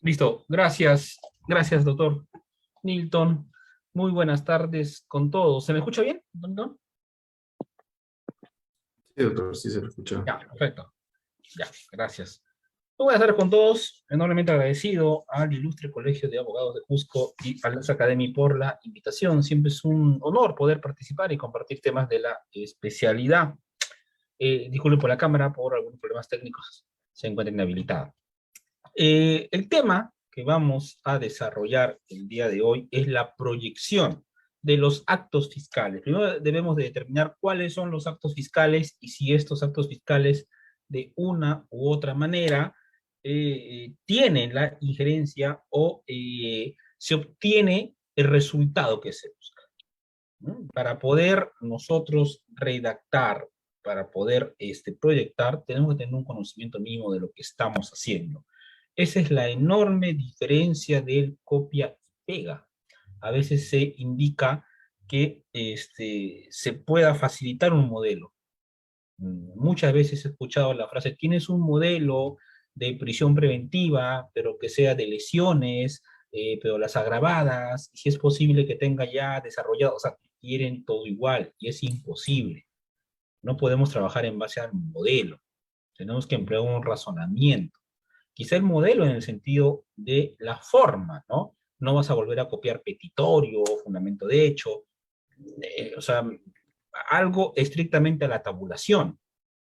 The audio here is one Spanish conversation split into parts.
Listo, gracias, gracias, doctor Nilton. Muy buenas tardes con todos. ¿Se me escucha bien, doctor? Sí, doctor, sí se lo escucha. Ya, perfecto. Ya, gracias. Muy buenas tardes con todos. Enormemente agradecido al Ilustre Colegio de Abogados de Cusco y a la Academy por la invitación. Siempre es un honor poder participar y compartir temas de la especialidad. Disculpen por la cámara, por algunos problemas técnicos. Se encuentra inhabilitada. El tema que vamos a desarrollar el día de hoy es la proyección de los actos fiscales. Primero debemos de determinar cuáles son los actos fiscales y si estos actos fiscales de una u otra manera tienen la injerencia o se obtiene el resultado que se busca, ¿no? Para poder nosotros redactar, para poder proyectar, tenemos que tener un conocimiento mínimo de lo que estamos haciendo. Esa es la enorme diferencia del copia y pega. A veces se indica que se pueda facilitar un modelo. Muchas veces he escuchado la frase, tienes un modelo de prisión preventiva, pero que sea de lesiones, pero las agravadas, si es posible que tenga ya desarrollado, o sea, quieren todo igual y es imposible. No podemos trabajar en base al modelo, tenemos que emplear un razonamiento. Quizá el modelo en el sentido de la forma, ¿no? No vas a volver a copiar petitorio, fundamento de hecho, o sea, algo estrictamente a la tabulación,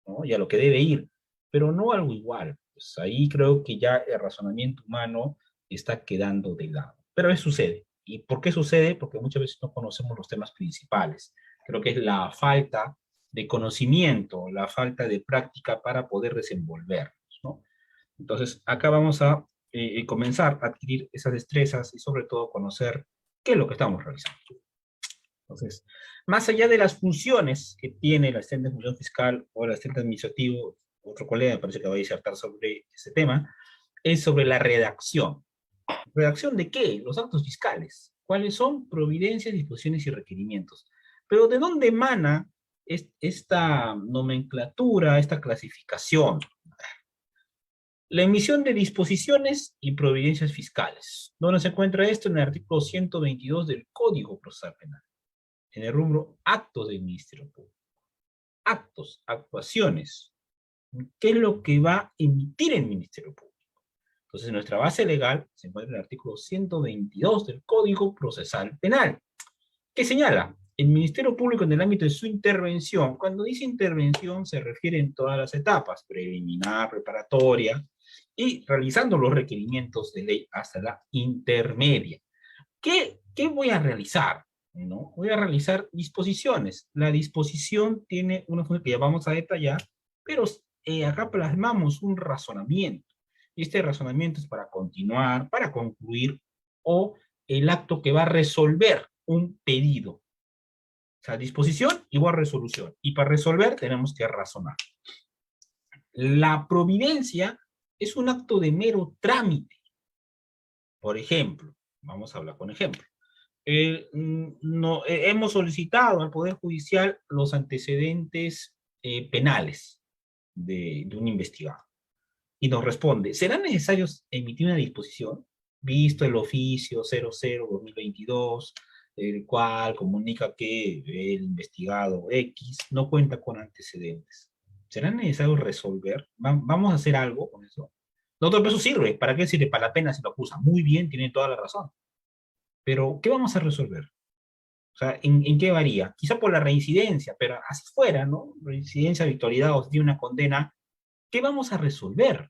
¿no? Y a lo que debe ir, pero no algo igual. Pues ahí creo que ya el razonamiento humano está quedando de lado. Pero eso sucede. ¿Y por qué sucede? Porque muchas veces no conocemos los temas principales. Creo que es la falta de conocimiento, la falta de práctica para poder desenvolvernos, ¿no? Entonces, acá vamos a comenzar a adquirir esas destrezas y sobre todo conocer qué es lo que estamos realizando. Entonces, más allá de las funciones que tiene el asistente de función fiscal o el asistente administrativo, otro colega me parece que va a disertar sobre ese tema, es sobre la redacción. ¿Redacción de qué? Los actos fiscales. ¿Cuáles son? Providencias, disposiciones y requerimientos. Pero ¿de dónde emana esta nomenclatura, esta clasificación? La emisión de disposiciones y providencias fiscales. ¿Dónde se encuentra esto? En el artículo 122 del Código Procesal Penal, en el rubro actos del Ministerio Público. Actos, actuaciones. ¿Qué es lo que va a emitir el Ministerio Público? Entonces, en nuestra base legal se encuentra el artículo 122 del Código Procesal Penal, que señala el Ministerio Público en el ámbito de su intervención. Cuando dice intervención se refiere en todas las etapas, preliminar, preparatoria, y realizando los requerimientos de ley hasta la intermedia. ¿Qué voy a realizar? ¿No? Voy a realizar disposiciones. La disposición tiene una función que ya vamos a detallar, pero acá plasmamos un razonamiento. Y este razonamiento es para continuar, para concluir, o el acto que va a resolver un pedido. O sea, disposición igual resolución. Y para resolver tenemos que razonar. La providencia es un acto de mero trámite. Por ejemplo, vamos a hablar con ejemplo. No, hemos solicitado al Poder Judicial los antecedentes penales de un investigado. Y nos responde, ¿será necesario emitir una disposición? Visto el oficio 00-2022, el cual comunica que el investigado X no cuenta con antecedentes. ¿Será necesario resolver? ¿Vamos a hacer algo con eso? No, todo eso sirve. ¿Para qué sirve? Para la pena si lo acusa. Muy bien, tiene toda la razón. Pero, ¿qué vamos a resolver? O sea, ¿en qué varía? Quizá por la reincidencia, pero así fuera, ¿no? Reincidencia, habitualidad o tiene una condena. ¿Qué vamos a resolver?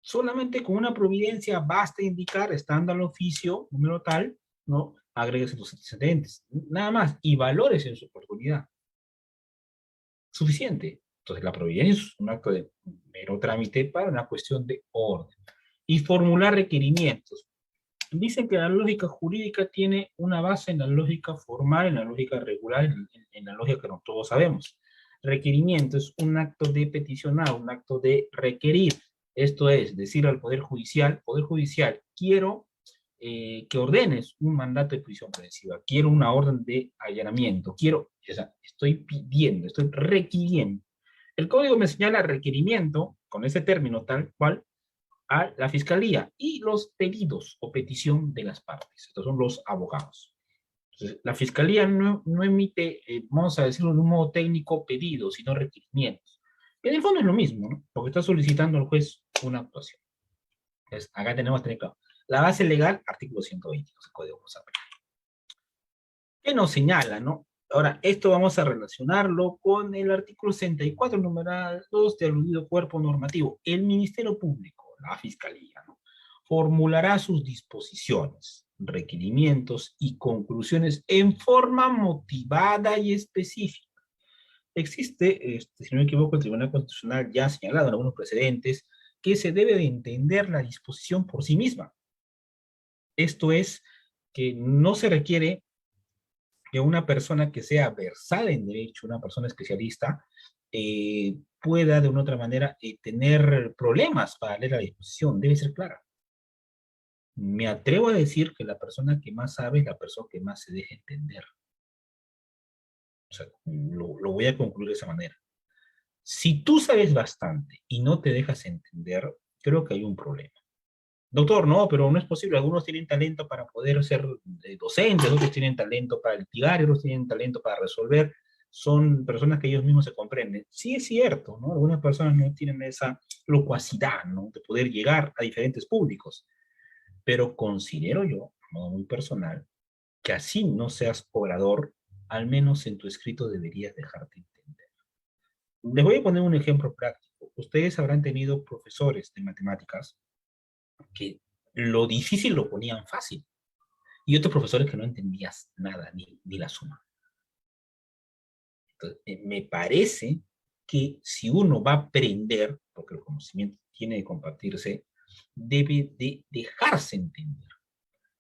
Solamente con una providencia basta indicar, estando al oficio, número tal, ¿no? Agregues tus antecedentes. Nada más. Y valores en su oportunidad. Suficiente. Entonces, la providencia es un acto de mero trámite para una cuestión de orden. Y formular requerimientos. Dicen que la lógica jurídica tiene una base en la lógica formal, en la lógica regular, en la lógica que todos sabemos. Requerimiento es un acto de peticionar, un acto de requerir. Esto es, decir al Poder Judicial, quiero que ordenes un mandato de prisión preventiva, quiero una orden de allanamiento, quiero, o sea, estoy pidiendo, estoy requiriendo. El código me señala requerimiento, con ese término tal cual, a la fiscalía y los pedidos o petición de las partes. Estos son los abogados. Entonces, la fiscalía no emite, vamos a decirlo de un modo técnico, pedidos, sino requerimientos. En el fondo es lo mismo, ¿no? Porque está solicitando al juez una actuación. Entonces, acá tenemos que tener claro. La base legal, artículo 122 del Código Procesal Penal. ¿Qué nos señala, no? Ahora, esto vamos a relacionarlo con el artículo 64, numeral 2 de aludido cuerpo normativo. El Ministerio Público, la Fiscalía, ¿no?, formulará sus disposiciones, requerimientos y conclusiones en forma motivada y específica. Existe, si no me equivoco, el Tribunal Constitucional ya ha señalado en algunos precedentes que se debe de entender la disposición por sí misma. Esto es, que no se requiere que una persona que sea versada en derecho, una persona especialista, pueda de una u otra manera tener problemas para leer la disposición. Debe ser clara. Me atrevo a decir que la persona que más sabe es la persona que más se deja entender. O sea, lo voy a concluir de esa manera. Si tú sabes bastante y no te dejas entender, creo que hay un problema. Doctor, no, pero no es posible. Algunos tienen talento para poder ser docentes, otros tienen talento para litigar, otros tienen talento para resolver. Son personas que ellos mismos se comprenden. Sí es cierto, ¿no? Algunas personas no tienen esa locuacidad, ¿no?, de poder llegar a diferentes públicos. Pero considero yo, de modo muy personal, que así no seas orador, al menos en tu escrito deberías dejarte entender. Les voy a poner un ejemplo práctico. Ustedes habrán tenido profesores de matemáticas que lo difícil lo ponían fácil, y otros profesores que no entendías nada, ni la suma. Entonces, me parece que si uno va a aprender, porque el conocimiento tiene que compartirse, debe de dejarse entender.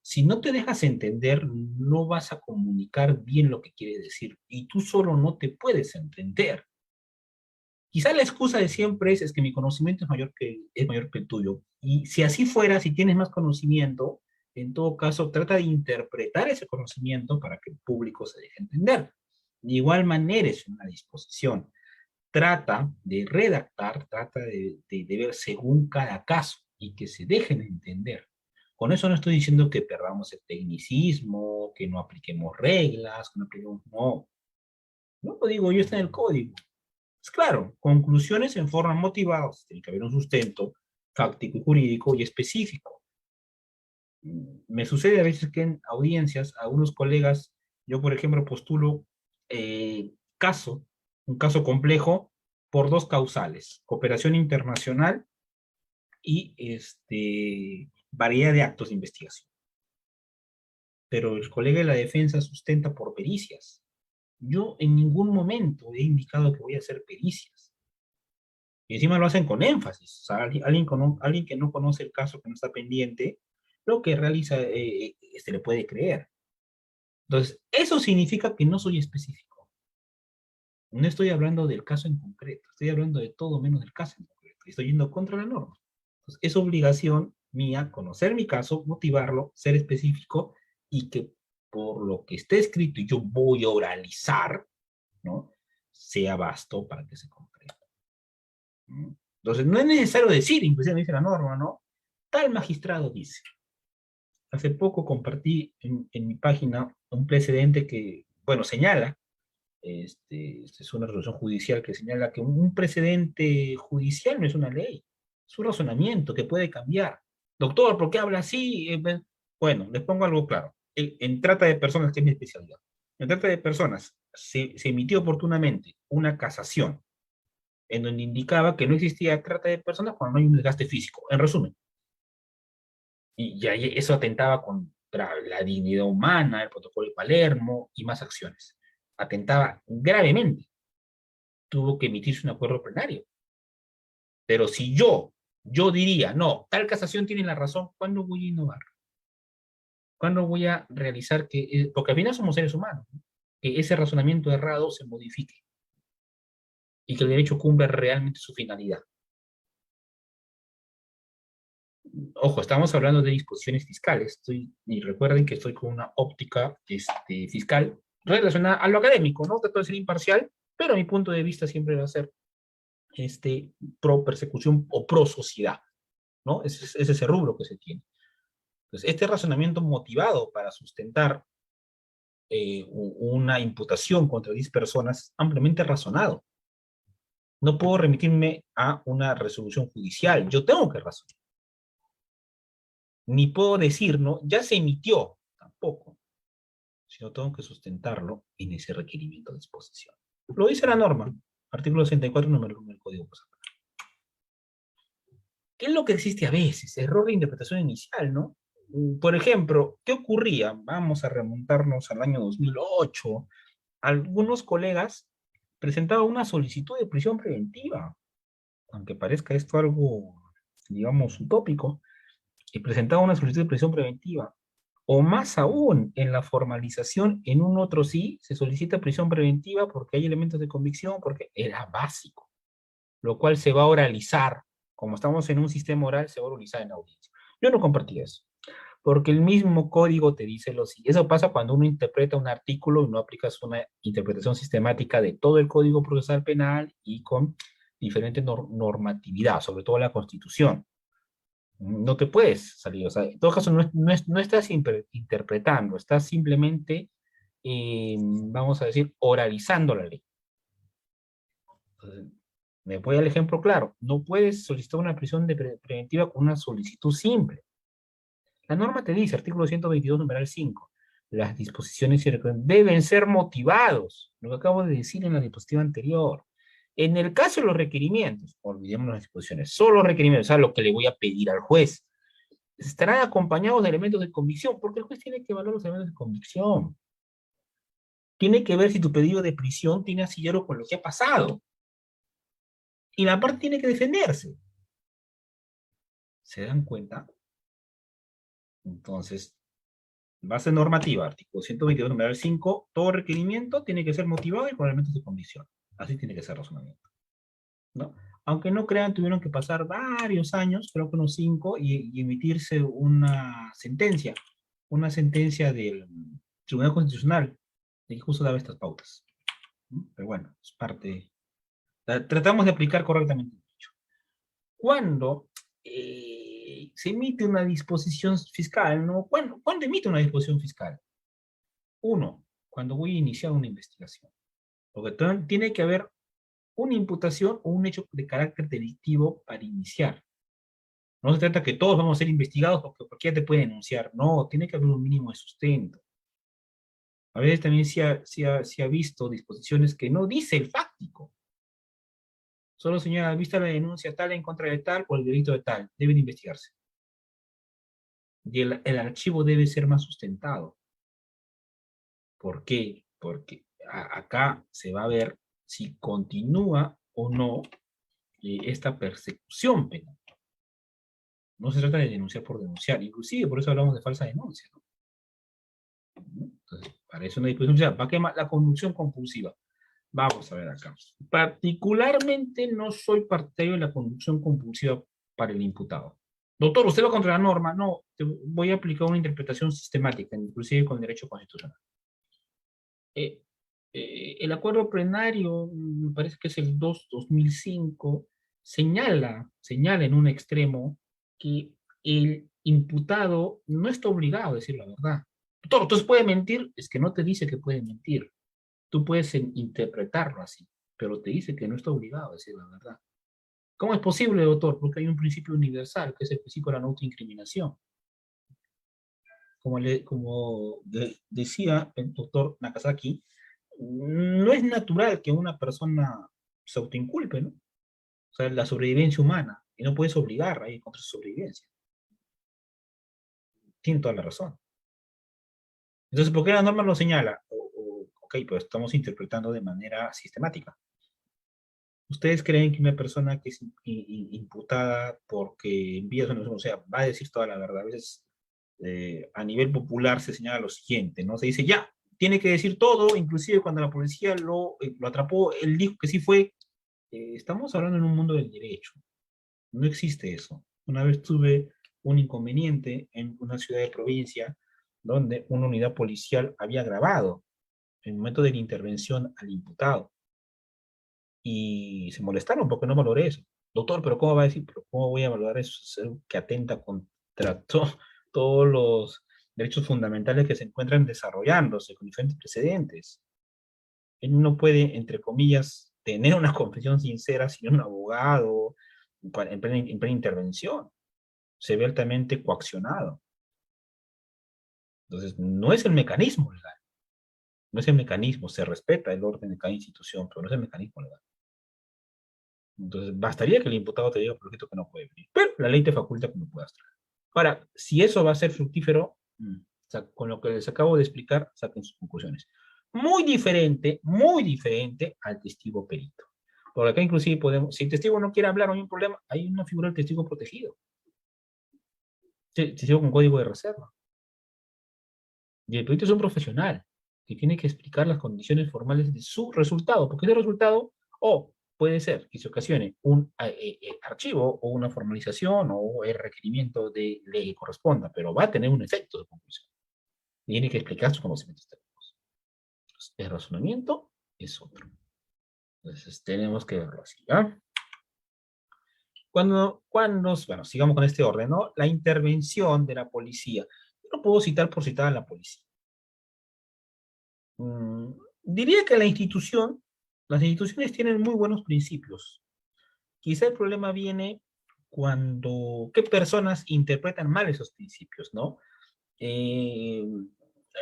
Si no te dejas entender, no vas a comunicar bien lo que quieres decir, y tú solo no te puedes entender. Quizá la excusa de siempre es que mi conocimiento es mayor que el tuyo. Y si así fuera, si tienes más conocimiento, en todo caso, trata de interpretar ese conocimiento para que el público se deje entender. De igual manera es una disposición. Trata de redactar, trata de ver según cada caso y que se dejen entender. Con eso no estoy diciendo que perdamos el tecnicismo, que no apliquemos reglas, que no apliquemos... No, no lo digo yo, está en el código. Pues claro, conclusiones en forma motivada, tiene que haber un sustento fáctico y jurídico y específico. Me sucede a veces que en audiencias, algunos colegas, yo por ejemplo postulo un caso complejo por dos causales: cooperación internacional y variedad de actos de investigación. Pero el colega de la defensa sustenta por pericias. Yo en ningún momento he indicado que voy a hacer pericias. Y encima lo hacen con énfasis. O sea, alguien que no conoce el caso, que no está pendiente, lo que realiza, le puede creer. Entonces, eso significa que no soy específico. No estoy hablando del caso en concreto, estoy hablando de todo menos del caso en concreto. Estoy yendo contra la norma. Entonces, es obligación mía conocer mi caso, motivarlo, ser específico, y que por lo que esté escrito y yo voy a oralizar, ¿no?, sea vasto para que se comprenda. Entonces, no es necesario decir, inclusive dice la norma, ¿no?, tal magistrado dice. Hace poco compartí en mi página un precedente que, bueno, señala, es una resolución judicial que señala que un precedente judicial no es una ley, es un razonamiento que puede cambiar. Doctor, ¿por qué habla así? Bueno, les pongo algo claro. En trata de personas, que es mi especialidad, en trata de personas se emitió oportunamente una casación en donde indicaba que no existía trata de personas cuando no hay un desgaste físico, en resumen. Y ya eso atentaba contra la dignidad humana, el protocolo de Palermo y más acciones. Atentaba gravemente. Tuvo que emitirse un acuerdo plenario. Pero si yo diría, no, tal casación tiene la razón, ¿cuándo voy a innovar? ¿Cuándo voy a realizar que, porque al final somos seres humanos, ¿no?, que ese razonamiento errado se modifique y que el derecho cumpla realmente su finalidad? Ojo, estamos hablando de disposiciones fiscales. Y recuerden que estoy con una óptica fiscal relacionada a lo académico, ¿no? Trato de ser imparcial, pero mi punto de vista siempre va a ser pro persecución o pro sociedad. ¿no? Es ese rubro que se tiene. Entonces, este razonamiento motivado para sustentar una imputación contra 10 personas es ampliamente razonado. No puedo remitirme a una resolución judicial, yo tengo que razonar. Ni puedo decir, ¿no? Ya se emitió, tampoco, sino tengo que sustentarlo en ese requerimiento de exposición. Lo dice la norma, artículo 64, número 1 del Código Procesal. ¿Qué es lo que existe a veces? Error de interpretación inicial, ¿no? Por ejemplo, ¿qué ocurría? Vamos a remontarnos al año 2008. Algunos colegas presentaban una solicitud de prisión preventiva, aunque parezca esto algo, digamos, utópico, y presentaban una solicitud de prisión preventiva. O más aún, en la formalización, en un otro sí, se solicita prisión preventiva porque hay elementos de convicción, porque era básico, lo cual se va a oralizar. Como estamos en un sistema oral, se va a oralizar en audiencia. Yo no compartí eso, porque el mismo código te dice lo siguiente. Eso pasa cuando uno interpreta un artículo y no aplicas una interpretación sistemática de todo el Código Procesal Penal y con diferente normatividad, sobre todo la Constitución. No te puedes salir, o sea, en todo caso no estás interpretando, estás simplemente, vamos a decir, oralizando la ley. Entonces, me voy al ejemplo claro, no puedes solicitar una prisión preventiva con una solicitud simple. La norma te dice, artículo 122, numeral 5, las disposiciones deben ser motivados, lo que acabo de decir en la diapositiva anterior. En el caso de los requerimientos, olvidemos las disposiciones, solo los requerimientos, o sea, lo que le voy a pedir al juez, estarán acompañados de elementos de convicción, porque el juez tiene que evaluar los elementos de convicción. Tiene que ver si tu pedido de prisión tiene asidero con lo que ha pasado. Y la parte tiene que defenderse. ¿Se dan cuenta? Entonces, base normativa, artículo 122, numeral 5, todo requerimiento tiene que ser motivado y con elementos de convicción. Así tiene que ser razonamiento, ¿no? Aunque no crean, tuvieron que pasar varios años, creo que unos 5, y emitirse una sentencia del Tribunal Constitucional, de que justo daba estas pautas. ¿No? Pero bueno, es parte. Tratamos de aplicar correctamente el derecho. Cuando se emite una disposición fiscal, ¿no? ¿Cuándo emite una disposición fiscal? Uno, cuando voy a iniciar una investigación. Porque tiene que haber una imputación o un hecho de carácter delictivo para iniciar. No se trata que todos vamos a ser investigados porque cualquiera te puede denunciar. No, tiene que haber un mínimo de sustento. A veces también se ha visto disposiciones que no dice el fáctico. Solo señala, vista la denuncia tal en contra de tal o el delito de tal. Deben investigarse. Y el archivo debe ser más sustentado. ¿Por qué? Porque acá se va a ver si continúa o no esta persecución penal. No se trata de denunciar por denunciar. Inclusive, por eso hablamos de falsa denuncia, ¿no? Entonces, para eso una disposición, ¿para qué más? La conducción compulsiva. Vamos a ver acá. Particularmente no soy partidario de la conducción compulsiva para el imputado. Doctor, ¿usted va contra la norma? No, voy a aplicar una interpretación sistemática, inclusive con derecho constitucional. El acuerdo plenario, me parece que es el 2-2005, señala en un extremo que el imputado no está obligado a decir la verdad. Doctor, entonces puede mentir, es que no te dice que puede mentir. Tú puedes interpretarlo así, pero te dice que no está obligado a decir la verdad. ¿Cómo es posible, doctor? Porque hay un principio universal, que es el principio de la no autoincriminación. Como decía el doctor Nakazaki, no es natural que una persona se autoinculpe, ¿no? O sea, la sobrevivencia humana, y no puedes obligar a ir contra su sobrevivencia. Tiene toda la razón. Entonces, ¿por qué la norma lo señala? Ok, pues estamos interpretando de manera sistemática. ¿Ustedes creen que una persona que es imputada porque envía su o sea, va a decir toda la verdad? A veces, a nivel popular se señala lo siguiente, ¿no? Se dice, ya, tiene que decir todo, inclusive cuando la policía lo atrapó, él dijo que sí fue. Estamos hablando en un mundo del derecho. No existe eso. Una vez tuve un inconveniente en una ciudad de provincia donde una unidad policial había grabado el momento de la intervención al imputado. Y se molestaron porque no valoré eso. Doctor, pero ¿cómo va a decir? ¿Pero cómo voy a evaluar eso? Es algo que atenta contra todos los derechos fundamentales que se encuentran desarrollándose con diferentes precedentes. Él no puede, entre comillas, tener una confesión sincera sin un abogado en plena intervención. Se ve altamente coaccionado. Entonces, no es el mecanismo legal. No es el mecanismo. Se respeta el orden de cada institución, pero no es el mecanismo legal. Entonces, bastaría que el imputado te diga por ejemplo que no puede venir. Pero la ley te faculta que no puedas traer. Ahora, si eso va a ser fructífero, o sea, con lo que les acabo de explicar, saquen sus conclusiones. Muy diferente al testigo perito. Por acá inclusive podemos, si el testigo no quiere hablar, no hay un problema, hay una figura del testigo protegido. Testigo con código de reserva. Y el perito es un profesional que tiene que explicar las condiciones formales de su resultado, porque ese resultado, puede ser que se ocasione un archivo o una formalización o el requerimiento de ley que corresponda, pero va a tener un efecto de conclusión. Tiene que explicar sus conocimientos técnicos. Entonces, el razonamiento es otro. Entonces, tenemos que verlo así, ¿ya? Bueno, sigamos con este orden, ¿no? La intervención de la policía. Yo no puedo citar por citar a la policía. Diría que las instituciones tienen muy buenos principios. Quizá el problema viene qué personas interpretan mal esos principios, ¿no? Eh,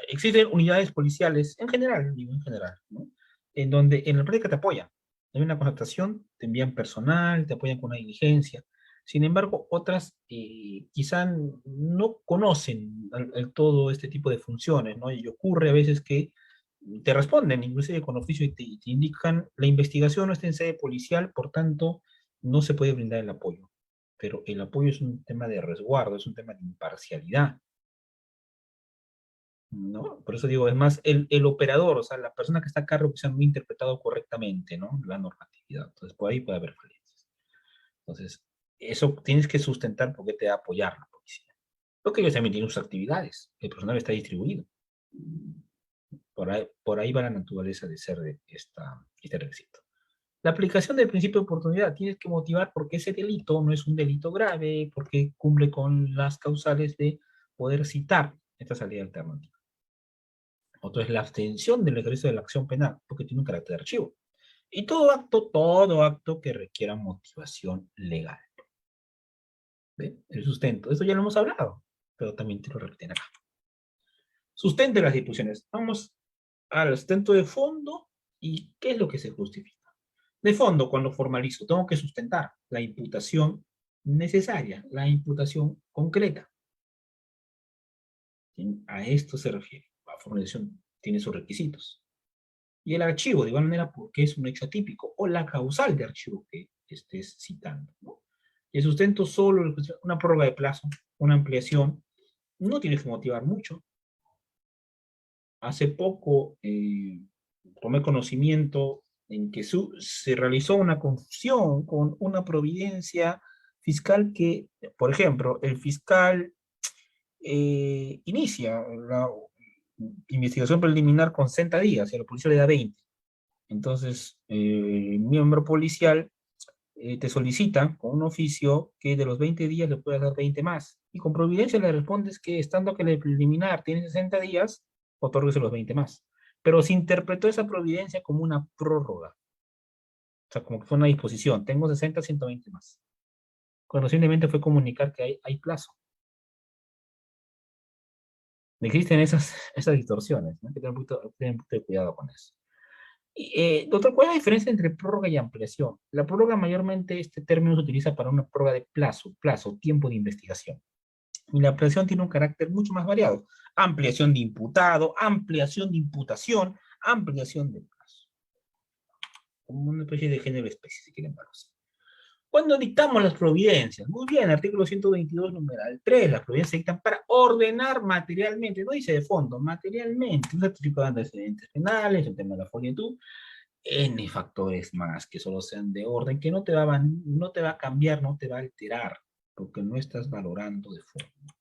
Existen unidades policiales, en general, digo en general, ¿no? En donde en la práctica te apoyan. Hay una constatación, te envían personal, te apoyan con una diligencia. Sin embargo, otras quizá no conocen todo este tipo de funciones, ¿no? Y ocurre a veces que te responden, inclusive con oficio, y te indican, la investigación no está en sede policial, por tanto, no se puede brindar el apoyo. Pero el apoyo es un tema de resguardo, es un tema de imparcialidad, ¿no? Por eso digo, es más, el operador, o sea, la persona que está a cargo que se han interpretado correctamente, ¿no? La normatividad. Entonces, por ahí puede haber falencias. Entonces, eso tienes que sustentar porque te va a apoyar la policía. Porque ellos también tienen sus actividades, el personal está distribuido. Por ahí va la naturaleza de ser de este requisito. La aplicación del principio de oportunidad, tienes que motivar porque ese delito no es un delito grave, porque cumple con las causales de poder citar esta salida alternativa. Otro es la abstención del ejercicio de la acción penal, porque tiene un carácter de archivo. Y todo acto que requiera motivación legal. ¿Ve? El sustento. Esto ya lo hemos hablado, pero también te lo repiten acá. Sustento de las disposiciones. Vamos al sustento de fondo y qué es lo que se justifica. De fondo, cuando formalizo, tengo que sustentar la imputación necesaria, la imputación concreta. ¿Sí? A esto se refiere. La formalización tiene sus requisitos. Y el archivo, de igual manera, porque es un hecho atípico, o la causal de archivo que estés citando, ¿no? Y el sustento solo, una prórroga de plazo, una ampliación, no tiene que motivar mucho. Hace poco tomé conocimiento en que se realizó una confusión con una providencia fiscal que, por ejemplo, el fiscal inicia la investigación preliminar con 60 días y a la policía le da 20. Entonces, el miembro policial te solicita con un oficio que de los 20 días le puedas dar 20 más. Y con providencia le respondes que estando que el preliminar tiene 60 días, otórguese los 20 más. Pero se interpretó esa providencia como una prórroga. O sea, como que fue una disposición. Tengo 60, 120 más. Cuando simplemente fue comunicar que hay plazo. Existen esas distorsiones, ¿no? Hay que tener un poquito de cuidado con eso. Doctor, ¿cuál es la diferencia entre prórroga y ampliación? La prórroga mayormente este término se utiliza para una prórroga de plazo, tiempo de investigación. Y la ampliación tiene un carácter mucho más variado. Ampliación de imputado, ampliación de imputación, ampliación de plazo. Como una especie de género especie, si quieren verlo así. Cuando dictamos las providencias, muy bien, artículo 122, numeral 3, las providencias se dictan para ordenar materialmente, no dice de fondo, materialmente, un certificado de antecedentes penales, el tema de la folietud, N factores más que solo sean de orden, que no te va a cambiar, no te va a alterar, porque no estás valorando de fondo.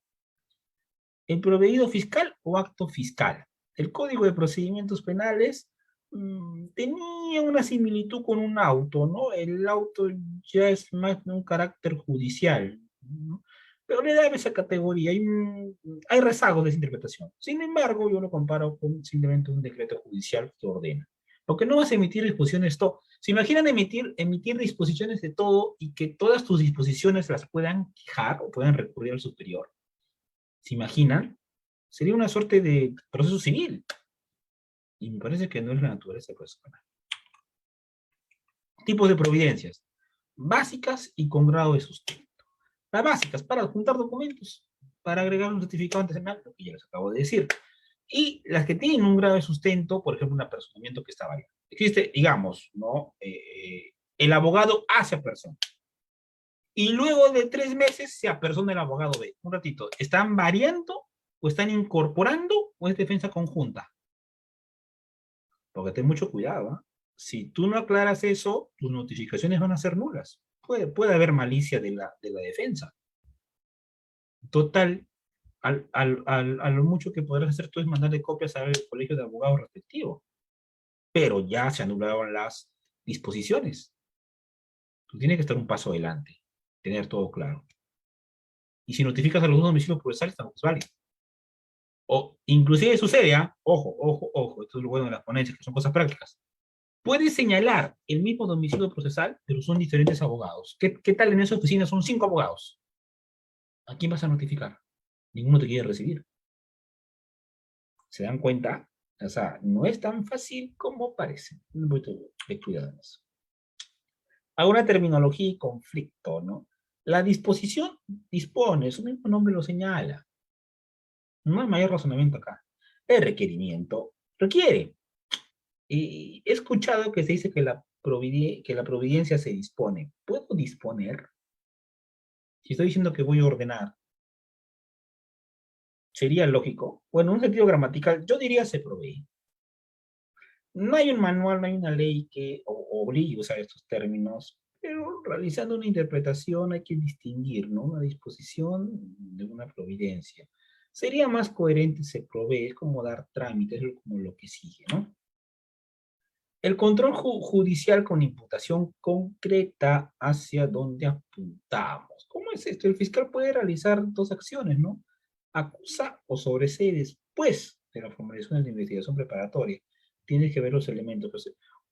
El proveído fiscal o acto fiscal. El Código de Procedimientos Penales tenía una similitud con un auto, ¿no? El auto ya es más de un carácter judicial, ¿no? Pero le da esa categoría, hay rezagos de esa interpretación. Sin embargo, yo lo comparo con simplemente un decreto judicial que ordena. Porque no vas a emitir disposiciones todo. ¿Se imaginan emitir disposiciones de todo y que todas tus disposiciones las puedan quejar o puedan recurrir al superior? ¿Se imaginan? Sería una suerte de proceso civil. Y me parece que no es la naturaleza personal. Tipos de providencias. Básicas y con grado de sustento. Las básicas, para adjuntar documentos, para agregar un certificado anteseminal, lo que ya les acabo de decir. Y las que tienen un grado de sustento, por ejemplo, un apersonamiento que está variando. Existe, digamos, ¿no? El abogado A se apersona. Y luego de 3 meses se apersona el abogado B. Un ratito, ¿están variando o están incorporando o es defensa conjunta? Porque ten mucho cuidado, ¿eh? Si tú no aclaras eso, tus notificaciones van a ser nulas. Puede haber malicia de la defensa. Total, a lo mucho que podrás hacer tú es mandarle copias al colegio de abogados respectivo. Pero ya se anularon las disposiciones. Tú tienes que estar un paso adelante, tener todo claro. Y si notificas a los dos domicilios procesales, tampoco es válido. O inclusive sucede, ¿ah? Ojo, ojo, ojo, esto es lo bueno de las ponencias, que son cosas prácticas. Puedes señalar el mismo domicilio procesal, pero son diferentes abogados. ¿Qué tal en esa oficina? Son 5 abogados. ¿A quién vas a notificar? Ninguno te quiere recibir. ¿Se dan cuenta? O sea, no es tan fácil como parece. Un poquito de cuidado en eso. Alguna terminología y conflicto, ¿no? La disposición dispone, su mismo nombre lo señala. No hay mayor razonamiento acá. El requerimiento requiere. Y he escuchado que se dice que la providencia se dispone. ¿Puedo disponer? Si estoy diciendo que voy a ordenar, ¿sería lógico? Bueno, en un sentido gramatical, yo diría se provee. No hay un manual, no hay una ley que obligue a usar estos términos, pero realizando una interpretación hay que distinguir, ¿no? Una disposición de una providencia. Sería más coherente se provee, es como dar trámites, es como lo que sigue, ¿no? El control judicial con imputación concreta hacia donde apuntamos. ¿Cómo es esto? El fiscal puede realizar 2 acciones, ¿no? Acusa o sobresee después de la formalización de la investigación preparatoria. Tienes que ver los elementos.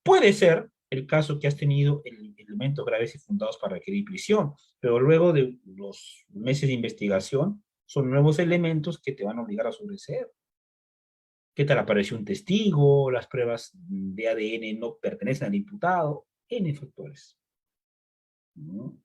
Puede ser el caso que has tenido elementos graves y fundados para requerir prisión, pero luego de los meses de investigación son nuevos elementos que te van a obligar a sobreseer. ¿Qué tal apareció un testigo? Las pruebas de ADN no pertenecen al imputado. N factores, ¿no?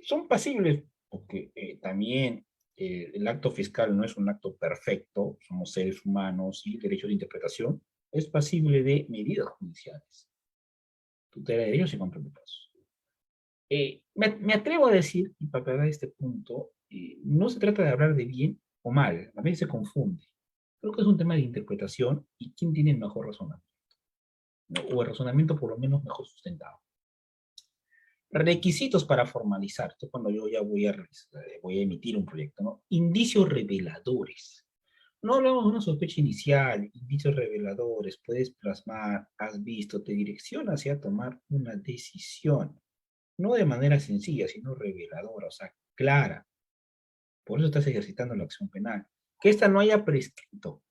Son pasibles, porque también el acto fiscal no es un acto perfecto, somos seres humanos y derecho de interpretación es pasible de medidas judiciales. Tutela de derechos y control de plazos. Me atrevo a decir, y para aclarar este punto, no se trata de hablar de bien o mal, a veces se confunde. Creo que es un tema de interpretación y quién tiene el mejor razonamiento, ¿no? O el razonamiento por lo menos mejor sustentado. Requisitos para formalizar, esto es cuando yo ya voy a emitir un proyecto, ¿no? Indicios reveladores. No hablamos de una sospecha inicial, indicios reveladores, puedes plasmar, has visto, te direcciona hacia tomar una decisión, no de manera sencilla, sino reveladora, o sea, clara. Por eso estás ejercitando la acción penal. Que esta no haya prescrito.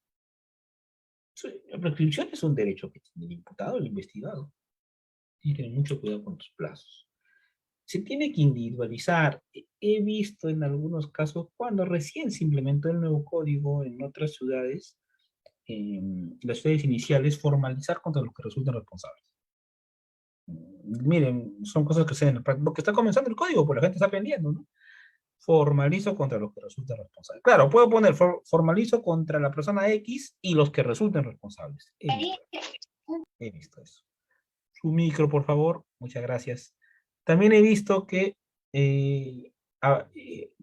La prescripción es un derecho que tiene el imputado, el investigado. Tienes que tener mucho cuidado con tus plazos. Se tiene que individualizar. He visto en algunos casos, cuando recién se implementó el nuevo código en otras ciudades, las ciudades iniciales, formalizar contra los que resultan responsables. Miren, son cosas que se ven, porque está comenzando el código, pues la gente está aprendiendo, ¿no? Formalizo contra los que resultan responsables. Claro, puedo poner formalizo contra la persona X y los que resulten responsables. He visto eso. Su micro, por favor. Muchas gracias. También he visto que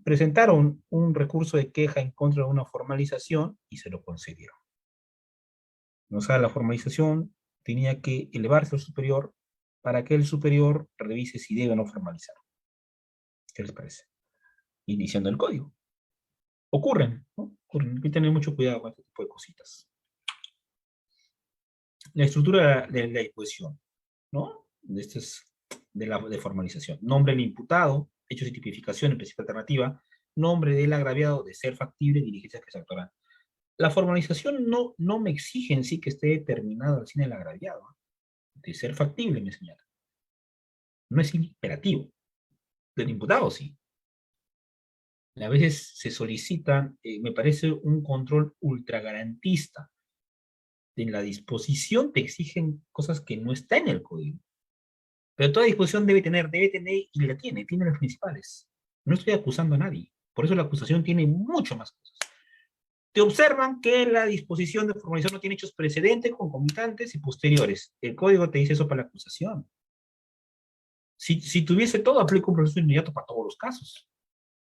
presentaron un recurso de queja en contra de una formalización y se lo concedieron. O sea, la formalización tenía que elevarse al superior para que el superior revise si debe o no formalizar. ¿Qué les parece? Iniciando el código. Ocurren, ¿no? Ocurren. Hay que tener mucho cuidado con este tipo de cositas. La estructura de la disposición, ¿no? Este es de formalización. Nombre del imputado, hechos y tipificación en principio alternativa, nombre del agraviado de ser factible, diligencias que se actuarán. La formalización no me exige en sí que esté determinado al cine del agraviado, ¿eh? De ser factible, me señala. No es imperativo. Del imputado, sí. A veces se solicita, me parece, un control ultragarantista. En la disposición te exigen cosas que no está en el código. Pero toda disposición debe tener y la tiene las principales. No estoy acusando a nadie. Por eso la acusación tiene mucho más cosas. Te observan que la disposición de formalización no tiene hechos precedentes, concomitantes y posteriores. El código te dice eso para la acusación. Si tuviese todo, aplica un proceso inmediato para todos los casos.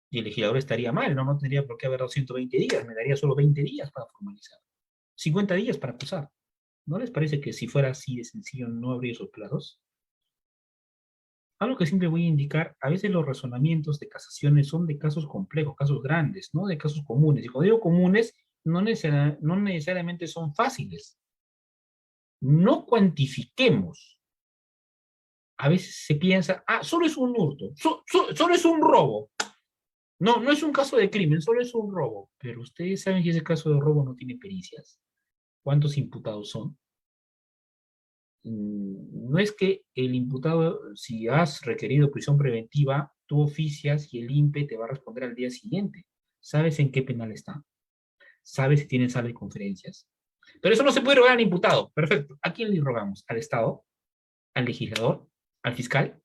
Y el legislador estaría mal, no tendría por qué haber dado 120 días, me daría solo 20 días para formalizar. 50 días para acusar. ¿No les parece que si fuera así de sencillo no habría esos plazos? Algo que siempre voy a indicar, a veces los razonamientos de casaciones son de casos complejos, casos grandes, no de casos comunes. Y cuando digo comunes, no necesariamente son fáciles. No cuantifiquemos. A veces se piensa, solo es un hurto, solo es un robo. No es un caso de crimen, solo es un robo. Pero ustedes saben que ese caso de robo no tiene pericias. ¿Cuántos imputados son? No es que el imputado, si has requerido prisión preventiva, tú oficias y el INPE te va a responder al día siguiente. ¿Sabes en qué penal está? ¿Sabes si tienen sala de conferencias? Pero eso no se puede rogar al imputado. Perfecto. ¿A quién le rogamos? ¿Al Estado? ¿Al legislador? ¿Al fiscal?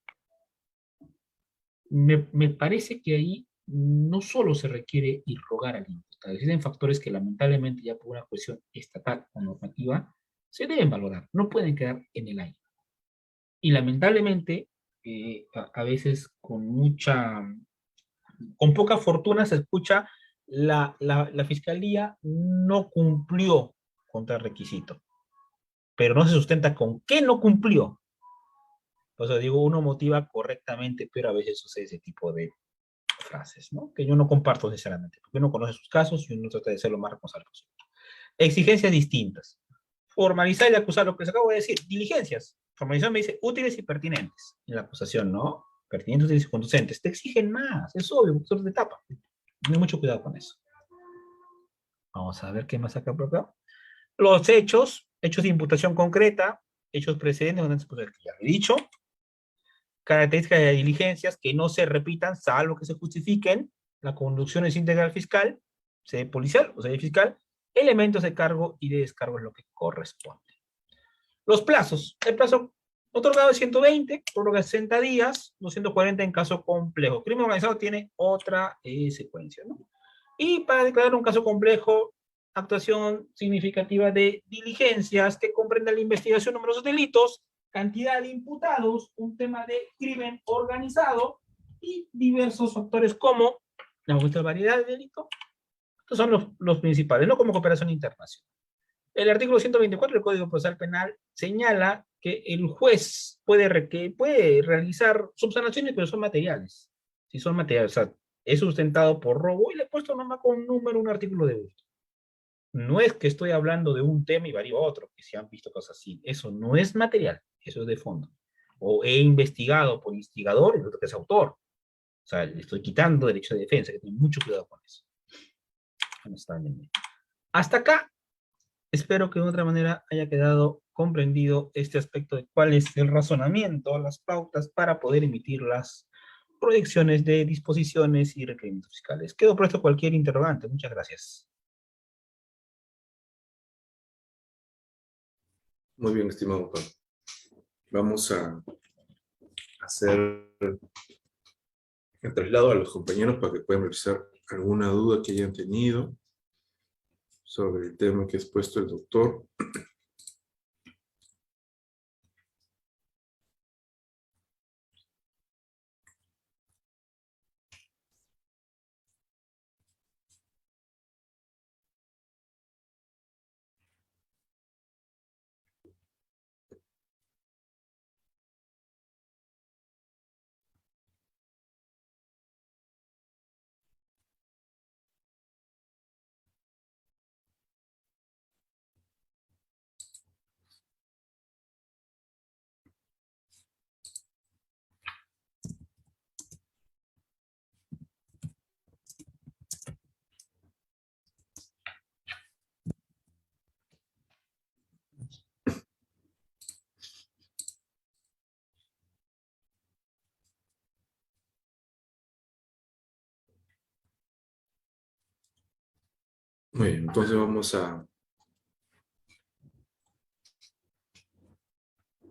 Me parece que ahí no solo se requiere irrogar al imputado, existen factores que lamentablemente ya por una cuestión estatal o normativa se deben valorar, no pueden quedar en el aire. Y lamentablemente, a veces con poca fortuna se escucha la fiscalía no cumplió con tal requisito, pero no se sustenta con qué no cumplió. O sea, digo, uno motiva correctamente, pero a veces sucede ese tipo de frases, ¿no? Que yo no comparto sinceramente, porque uno conoce sus casos y uno trata de ser lo más responsable posible. Exigencias distintas. Formalizar y acusar lo que les acabo de decir. Diligencias. Formalización me dice útiles y pertinentes. En la acusación, ¿no? Pertinentes, útiles y conducentes. Te exigen más, es obvio, porque es de etapa. Ten mucho cuidado con eso. Vamos a ver qué más acá por acá. Los hechos de imputación concreta, hechos precedentes, pues, que ya he dicho. Características de diligencias que no se repitan, salvo que se justifiquen. La conducción es integral fiscal, sede policial o sede fiscal. Elementos de cargo y de descargo es lo que corresponde. Los plazos. El plazo otorgado es 120, prórroga 60 días, 240 en caso complejo. Crimen organizado tiene otra secuencia, ¿no? Y para declarar un caso complejo, actuación significativa de diligencias que comprende la investigación de numerosos delitos, cantidad de imputados, un tema de crimen organizado y diversos factores como la variedad de delito. Estos son los principales, no como cooperación internacional. El artículo 124 del Código Procesal Penal señala que el juez puede realizar subsanaciones, pero son materiales. Si son materiales, o sea, es sustentado por robo y le he puesto nomás con un número, un artículo de gusto. No es que estoy hablando de un tema y varío a otro, que se han visto cosas así. Eso no es material, eso es de fondo. O he investigado por instigador y el otro que es autor. O sea, le estoy quitando derecho de defensa, que tengo mucho cuidado con eso. Hasta acá, espero que de otra manera haya quedado comprendido este aspecto de cuál es el razonamiento, las pautas para poder emitir las proyecciones de disposiciones y requerimientos fiscales. Quedo presto a cualquier interrogante. Muchas gracias. Muy bien, estimado Pablo. Vamos a hacer el traslado a los compañeros para que puedan revisar alguna duda que hayan tenido sobre el tema que ha expuesto el doctor. Muy bien, entonces vamos a...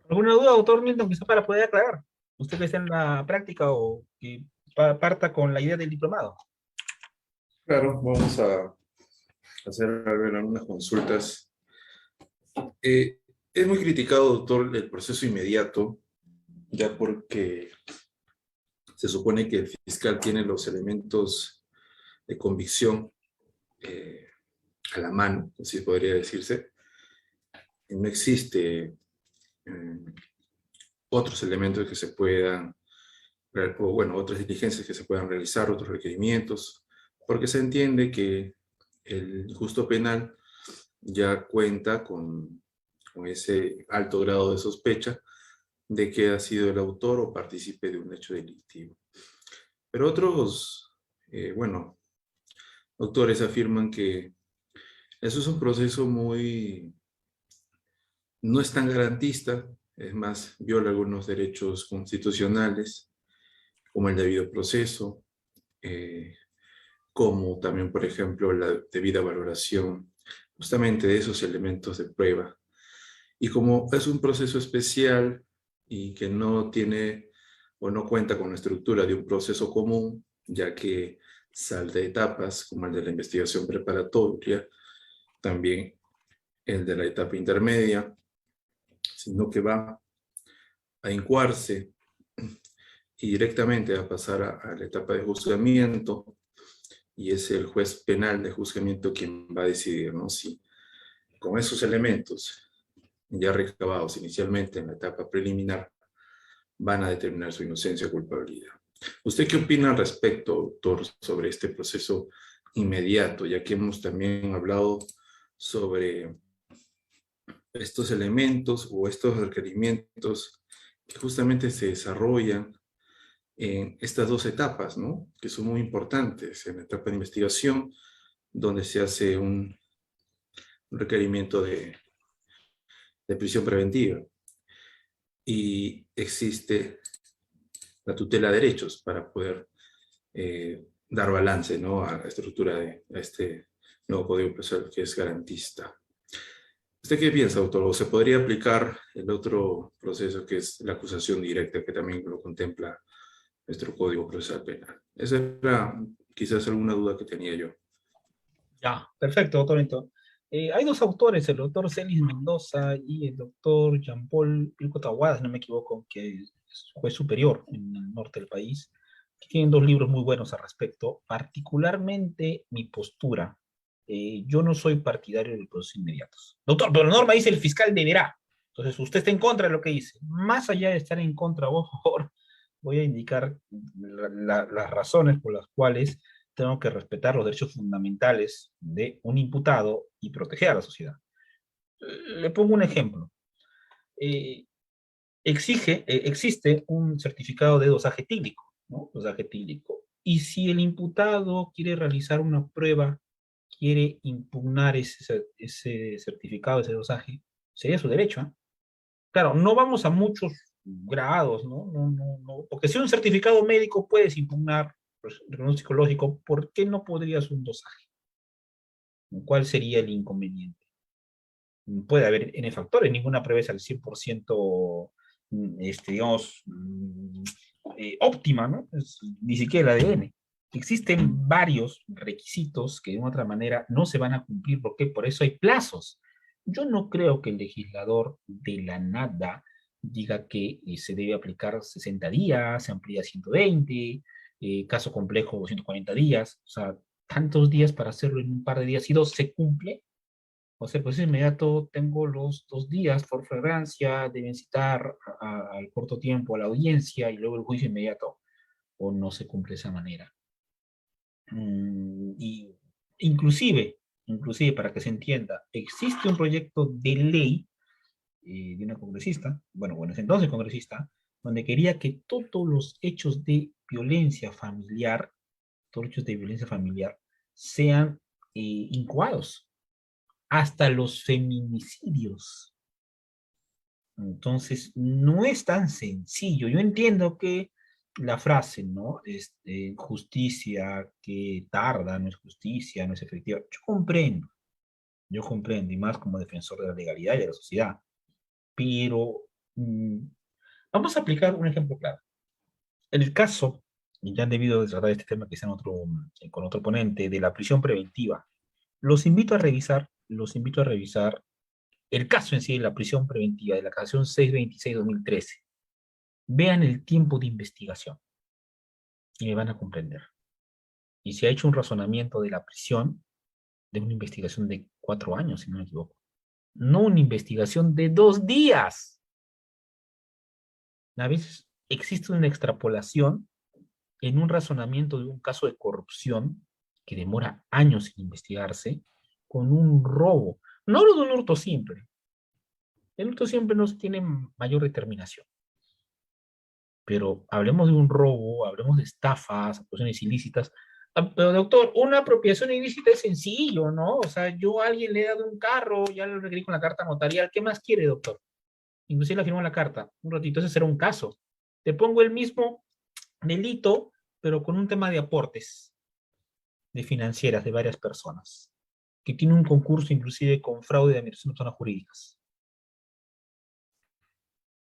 ¿Alguna duda, doctor Milton, quizá para poder aclarar? Usted que está en la práctica o que parta con la idea del diplomado. Claro, vamos a hacer algunas consultas. Es muy criticado, doctor, el proceso inmediato, ya porque se supone que el fiscal tiene los elementos de convicción eh, a la mano, así podría decirse. Y no existe otros elementos que se puedan, o bueno, otras diligencias que se puedan realizar, otros requerimientos, porque se entiende que el justo penal ya cuenta con ese alto grado de sospecha de que ha sido el autor o partícipe de un hecho delictivo. Pero otros, bueno, autores afirman que eso es un proceso muy, no es tan garantista, es más, viola algunos derechos constitucionales, como el debido proceso, eh, como también, por ejemplo, la debida valoración justamente de esos elementos de prueba. Y como es un proceso especial y que no tiene o no cuenta con la estructura de un proceso común, ya que salta etapas como el de la investigación preparatoria, también el de la etapa intermedia, sino que va a incoarse y directamente a pasar a la etapa de juzgamiento, y es el juez penal de juzgamiento quien va a decidir, ¿no? Si con esos elementos ya recabados inicialmente en la etapa preliminar van a determinar su inocencia o culpabilidad. ¿Usted qué opina al respecto, doctor, sobre este proceso inmediato, ya que hemos también hablado sobre estos elementos o estos requerimientos que justamente se desarrollan en estas dos etapas, ¿no? Que son muy importantes, en la etapa de investigación, donde se hace un requerimiento de prisión preventiva y existe la tutela de derechos para poder dar balance, ¿no? A la estructura a este nuevo Código Procesal que es garantista. ¿Usted qué piensa, doctor? ¿O se podría aplicar el otro proceso que es la acusación directa, que también lo contempla nuestro Código Procesal Penal? Esa era quizás alguna duda que tenía yo. Ya, perfecto, doctor Milton. Hay dos autores, el doctor Celis Mendoza y el doctor Jean-Paul Pilco Tahuada, si no me equivoco, que es juez superior en el norte del país, que tienen dos libros muy buenos al respecto, particularmente mi postura. Yo no soy partidario de los procesos inmediatos. Doctor, pero la norma dice el fiscal deberá. Entonces, usted está en contra de lo que dice. Más allá de estar en contra, por favor, voy a indicar las razones por las cuales tengo que respetar los derechos fundamentales de un imputado y proteger a la sociedad. Le pongo un ejemplo. Eh, existe un certificado de dosaje tílico, ¿no? Dosaje tílico. Y si el imputado quiere realizar una prueba, quiere impugnar ese certificado, ese dosaje, sería su derecho, ¿eh? Claro, no vamos a muchos grados, ¿no? No. Porque si un certificado médico puedes impugnar, pues, el psicológico, ¿por qué no podrías un dosaje? ¿Cuál sería el inconveniente? Puede haber N factores, ninguna prueba es al 100%, digamos, óptima, ¿no? Ni siquiera el ADN. Existen varios requisitos que de una otra manera no se van a cumplir, porque por eso hay plazos. Yo no creo que el legislador de la nada diga que se debe aplicar 60 días, se amplía a 120, caso complejo 240 días, o sea, tantos días para hacerlo en un par de días y dos se cumple. O sea, pues inmediato tengo los 2 días por flagrancia, deben citar al corto tiempo a la audiencia y luego el juicio inmediato, o no se cumple de esa manera. Y inclusive, para que se entienda, existe un proyecto de ley de una congresista, bueno, es entonces congresista, donde quería que todos los hechos de violencia familiar, todos los hechos de violencia familiar, sean incoados, hasta los feminicidios. Entonces, no es tan sencillo. Yo entiendo que la frase, ¿no? Justicia que tarda, no es justicia, no es efectiva. Yo comprendo, y más como defensor de la legalidad y de la sociedad. Pero mm, vamos a aplicar un ejemplo claro. En el caso, y ya han debido de tratar este tema quizá con otro ponente, de la prisión preventiva, los invito a revisar el caso en sí de la prisión preventiva de la Casación 626-2013. Vean el tiempo de investigación y me van a comprender. Y se ha hecho un razonamiento de la prisión de una investigación de 4 años, si no me equivoco. No una investigación de 2 días. A veces existe una extrapolación en un razonamiento de un caso de corrupción que demora años sin investigarse, con un robo. No hablo de un hurto simple. El hurto simple no tiene mayor determinación. Pero hablemos de un robo, hablemos de estafas, apropiaciones ilícitas. Pero doctor, una apropiación ilícita es sencillo, ¿no? O sea, yo a alguien le he dado un carro, ya lo requerí con la carta notarial. ¿Qué más quiere, doctor? Inclusive la firmó la carta. Un ratito, ese será un caso. Te pongo el mismo delito, pero con un tema de aportes de financieras de varias personas, que tiene un concurso inclusive con fraude de administración de personas jurídicas.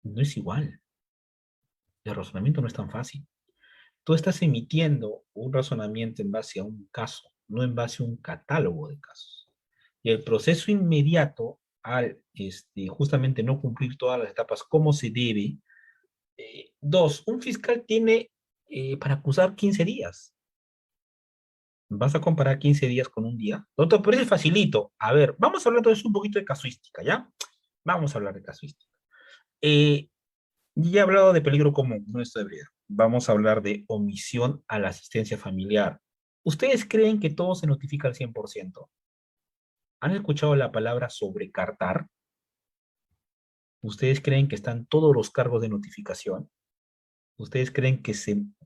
No es igual. El razonamiento no es tan fácil. Tú estás emitiendo un razonamiento en base a un caso, no en base a un catálogo de casos. Y el proceso inmediato, al justamente no cumplir todas las etapas como se debe, dos, un fiscal tiene para acusar 15 días. ¿Vas a comparar 15 días con un día? Doctor, pero es facilito. A ver, vamos a hablar entonces un poquito de casuística, ¿ya? Vamos a hablar de casuística. Eh, ya he hablado de peligro común, no es de ebriedad. Vamos a hablar de omisión a la asistencia familiar. ¿Ustedes creen que todo se notifica al 100%? ¿Han escuchado la palabra sobrecartar? ¿Ustedes creen que están todos los cargos de notificación? ¿Ustedes creen que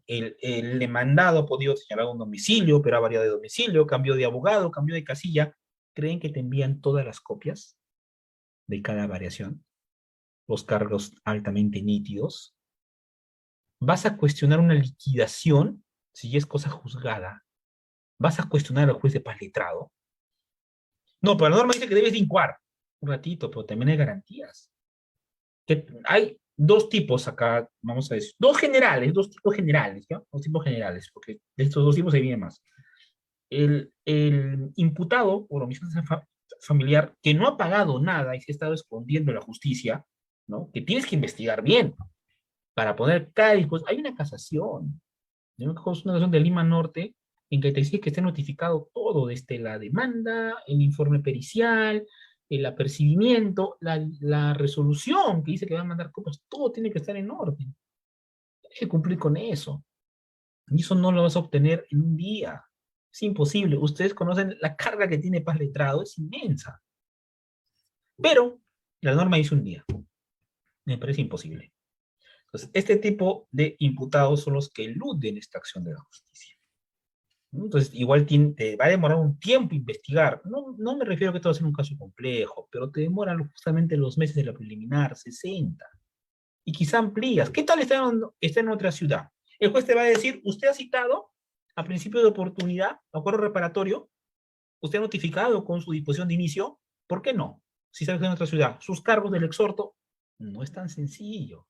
el demandado ha podido señalar un domicilio, pero ha variado de domicilio, cambió de abogado, cambió de casilla? ¿Creen que te envían todas las copias de cada variación? Los cargos altamente nítidos. ¿Vas a cuestionar una liquidación si es cosa juzgada? ¿Vas a cuestionar al juez de paz letrado? No, pero la norma dice que debes de incoar. Un ratito, pero también hay garantías. Que hay dos tipos acá, vamos a decir, dos tipos generales, ¿ya? Dos tipos generales, porque de estos dos tipos se viene más. El imputado por omisión familiar que no ha pagado nada y se ha estado escondiendo de la justicia, ¿no? Que tienes que investigar bien para poner cada disposición. Hay una casación, hay una casación de Lima Norte en que te dice que esté notificado todo, desde la demanda, el informe pericial, el apercibimiento, la resolución que dice que va a mandar copias, todo tiene que estar en orden. Tienes que cumplir con eso. Y eso no lo vas a obtener en un día. Es imposible. Ustedes conocen la carga que tiene Paz Letrado, es inmensa. Pero la norma dice un día. Me parece imposible. Entonces, este tipo de imputados son los que eluden esta acción de la justicia. Entonces, igual te va a demorar un tiempo investigar. No, no me refiero a que todo sea un caso complejo, pero te demoran justamente los meses de la preliminar, 60. Y quizá amplías. ¿Qué tal está en otra ciudad? El juez te va a decir, usted ha citado a principio de oportunidad, acuerdo reparatorio, usted ha notificado con su disposición de inicio, ¿por qué no? Si sabe que está en otra ciudad, sus cargos del exhorto, no es tan sencillo.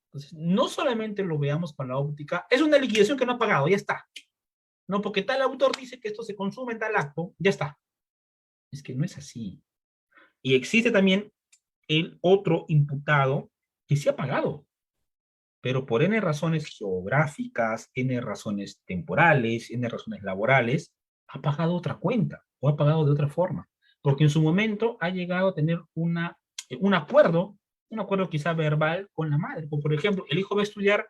Entonces, no solamente lo veamos con la óptica, es una liquidación que no ha pagado, ya está. No, porque tal autor dice que esto se consume en tal acto, ya está. Es que no es así. Y existe también el otro imputado que sí ha pagado, pero por N razones geográficas, N razones temporales, N razones laborales, ha pagado otra cuenta o ha pagado de otra forma, porque en su momento ha llegado a tener un acuerdo quizá verbal con la madre. Por ejemplo, el hijo va a estudiar,